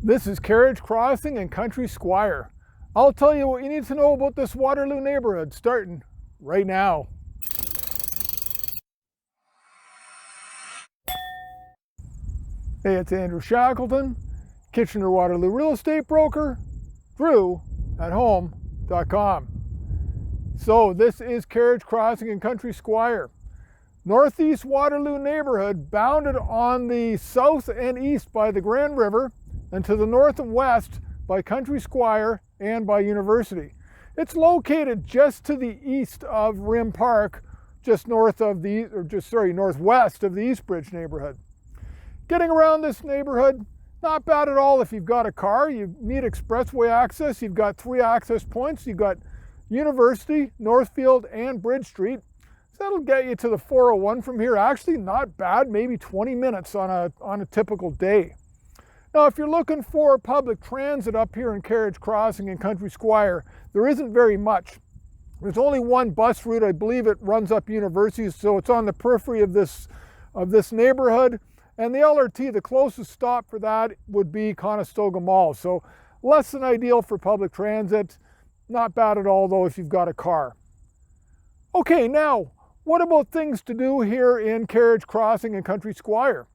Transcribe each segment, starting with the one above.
This is Carriage Crossing and Country Squire. I'll tell you what you need to know about this Waterloo neighborhood starting right now. Hey, it's Andrew Shackleton, Kitchener-Waterloo real estate broker, Drew at home.com. So this is Carriage Crossing and Country Squire. Northeast Waterloo neighborhood bounded on the south and east by the Grand River and to the north and west by Country Squire and by University. It's located just to the east of Rim Park, just northwest of the Eastbridge neighborhood. Getting around this neighborhood, not bad at all if you've got a car. You need expressway access. You've got 3 access points. You've got University, Northfield, and Bridge Street. So that'll get you to the 401 from here. Actually, not bad, maybe 20 minutes on a typical day. Now, if you're looking for public transit up here in Carriage Crossing and Country Squire, there isn't very much. There's only one bus route. I believe it runs up University, so it's on the periphery of this neighborhood. And the LRT, the closest stop for that would be Conestoga Mall. So less than ideal for public transit. Not bad at all, though, if you've got a car. Okay, now, what about things to do here in Carriage Crossing and Country Squire?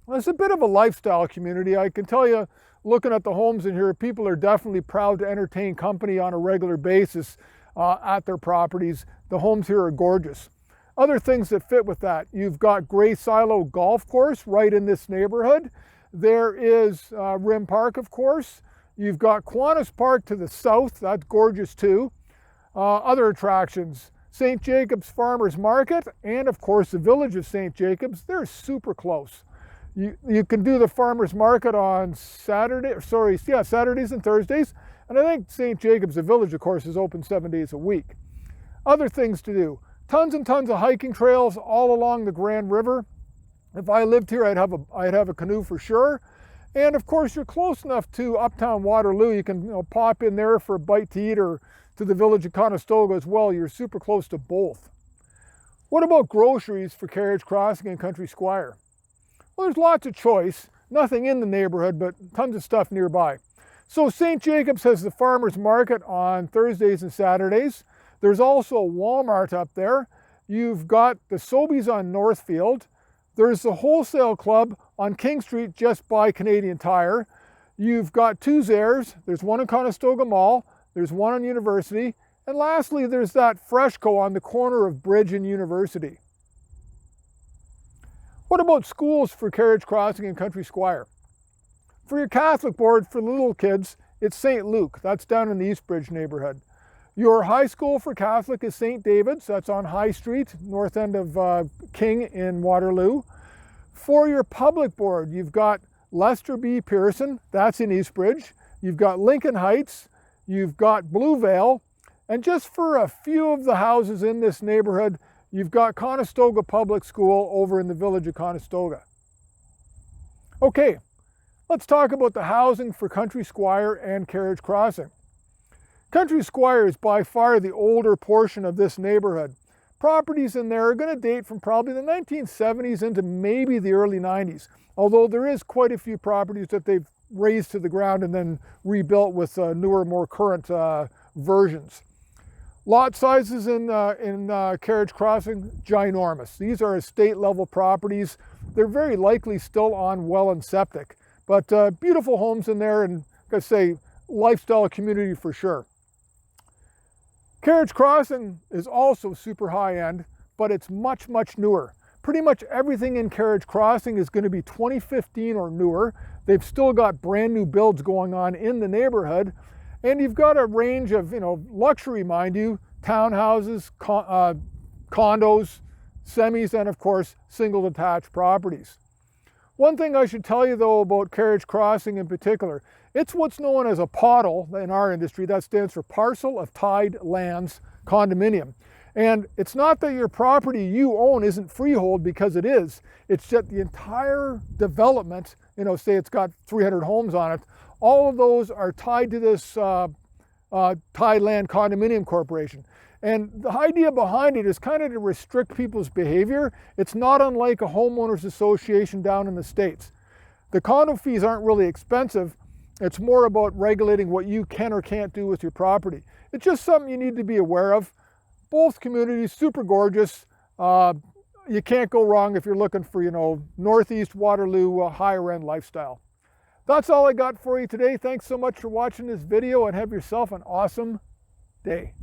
Well, it's a bit of a lifestyle community. I can tell you, looking at the homes in here, people are definitely proud to entertain company on a regular basis at their properties. The homes here are gorgeous. Other things that fit with that, you've got Gray Silo Golf Course right in this neighborhood. There is Rim Park, of course. You've got Kiwanis Park to the south, that's gorgeous too. Other attractions, St. Jacobs Farmers Market, and of course the village of St. Jacobs. They're super close. You can do the farmers market on Saturdays and Thursdays. And I think St. Jacobs, the village, of course, is open 7 days a week. Other things to do. Tons and tons of hiking trails all along the Grand River. If I lived here, I'd have a canoe for sure. And of course, you're close enough to uptown Waterloo. You can pop in there for a bite to eat, or to the village of Conestoga as well. You're super close to both. What about groceries for Carriage Crossing and Country Squire? Well, there's lots of choice. Nothing in the neighborhood, but tons of stuff nearby. So St. Jacobs has the farmers market on Thursdays and Saturdays. There's also a Walmart up there. You've got the Sobeys on Northfield. There's the Wholesale Club on King Street just by Canadian Tire. You've got 2 Zehrs. There's one in Conestoga Mall. There's one on University. And lastly, there's that Freshco on the corner of Bridge and University. What about schools for Carriage Crossing and Country Squire? For your Catholic board, for little kids, it's St. Luke. That's down in the Eastbridge neighborhood. Your high school for Catholic is St. David's. That's on High Street, north end of King in Waterloo. For your public board, you've got Lester B. Pearson. That's in Eastbridge. You've got Lincoln Heights. You've got Blue Vale. And just for a few of the houses in this neighborhood, you've got Conestoga Public School over in the village of Conestoga. Okay, let's talk about the housing for Country Squire and Carriage Crossing. Country Squire is by far the older portion of this neighborhood. Properties in there are going to date from probably the 1970s into maybe the early 90s, although there is quite a few properties that they've razed to the ground and then rebuilt with newer, more current versions. Lot sizes in Carriage Crossing, ginormous. These are estate level properties. They're very likely still on well and septic, but beautiful homes in there, and like I say, lifestyle community for sure. Carriage Crossing is also super high end, but it's much, much newer. Pretty much everything in Carriage Crossing is going to be 2015 or newer. They've still got brand new builds going on in the neighborhood. And you've got a range of, luxury, mind you, townhouses, condos, semis, and of course, single detached properties. One thing I should tell you though about Carriage Crossing in particular, it's what's known as a POTL in our industry. That stands for Parcel of Tied Lands Condominium. And it's not that your property you own isn't freehold, because it is. It's that the entire development, say it's got 300 homes on it, all of those are tied to this Tied Land Condominium Corporation. And the idea behind it is kind of to restrict people's behavior. It's not unlike a homeowners association down in the States. The condo fees aren't really expensive, It's more about regulating what you can or can't do with your property. It's just something you need to be aware of. Both communities, super gorgeous. You can't go wrong if you're looking for, Northeast Waterloo higher end lifestyle. That's all I got for you today. Thanks so much for watching this video, and have yourself an awesome day.